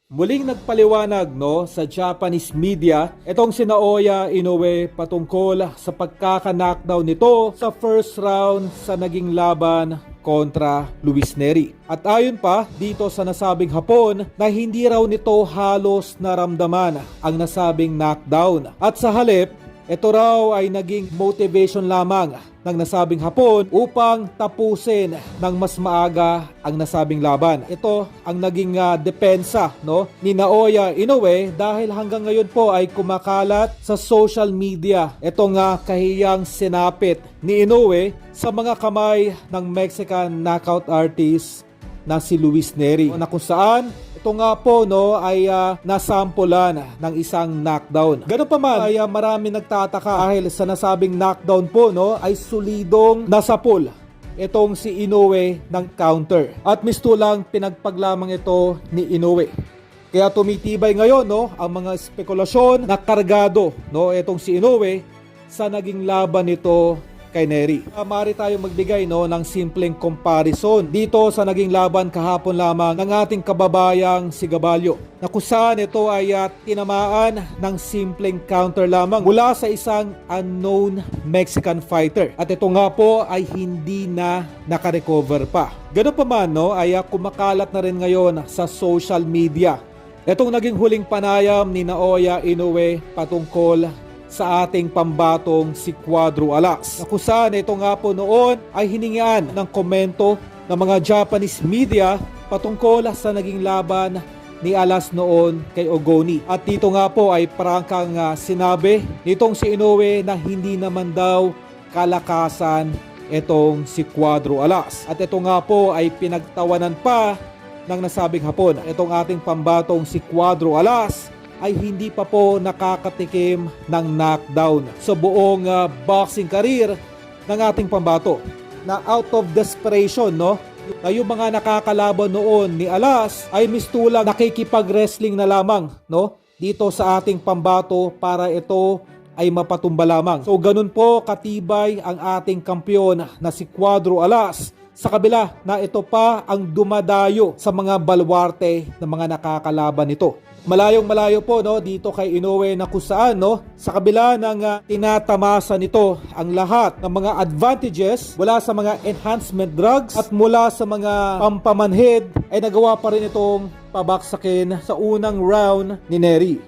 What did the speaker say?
Muling nagpaliwanag sa Japanese media itong si Naoya Inoue patungkol sa pagkaka-knockdown nito sa first round sa naging laban kontra Luis Nery. At ayon pa dito sa nasabing Hapon na hindi raw nito halos naramdaman ang nasabing knockdown. At sa halip, ito raw ay naging motivation lamang ng nasabing Hapon upang tapusin ng mas maaga ang nasabing laban. Ito ang naging depensa ni Naoya Inoue dahil hanggang ngayon po ay kumakalat sa social media itong kahiyang sinapit ni Inoue sa mga kamay ng Mexican knockout artist na si Luis Nery, na kung saan ito nga po ay nasampulan ng isang knockdown. Ganun pa man ay marami nagtataka dahil sa nasabing knockdown po ay solidong nasapul itong si Inoue ng counter. At mistulang pinagpaglamang ito ni Inoue. Kaya tumitibay ngayon ang mga spekulasyon na kargado itong si Inoue sa naging laban nito kay Nery. Maaari tayong magbigay ng simpleng comparison dito sa naging laban kahapon lamang ng ating kababayang si Gabalyo, na kung saan ito ay tinamaan ng simpleng counter lamang mula sa isang unknown Mexican fighter. At ito nga po ay hindi na nakarecover pa. Ganun pa man ay kumakalat na rin ngayon sa social media itong naging huling panayam ni Naoya Inoue patungkol sa ating pambatong si Cuadro Alas, na kung saan ito nga po noon ay hiningian ng komento ng mga Japanese media patungkol sa naging laban ni Alas noon kay Ogoni. At dito nga po ay prangkang sinabi nitong si Inoue na hindi naman daw kalakasan itong si Cuadro Alas. At ito nga po ay pinagtawanan pa ng nasabing Hapon. Itong ating pambatong si Cuadro Alas ay hindi pa po nakakatikim ng knockdown sa buong boxing career ng ating pambato, na out of desperation na yung mga nakakalaban noon ni Alas ay mistulang nakikipag-wrestling na lamang dito sa ating pambato para ito ay mapatumba lamang. So ganun po katibay ang ating kampiyon na si Cuadro Alas, sa kabila na ito pa ang dumadayo sa mga balwarte ng mga nakakalaban nito. Malayong malayo po dito kay Inoue, na kung saan sa kabila ng tinatamasa nito ang lahat ng mga advantages mula sa mga enhancement drugs at mula sa mga pampamanhid, ay nagawa pa rin itong pabaksakin sa unang round ni Nery.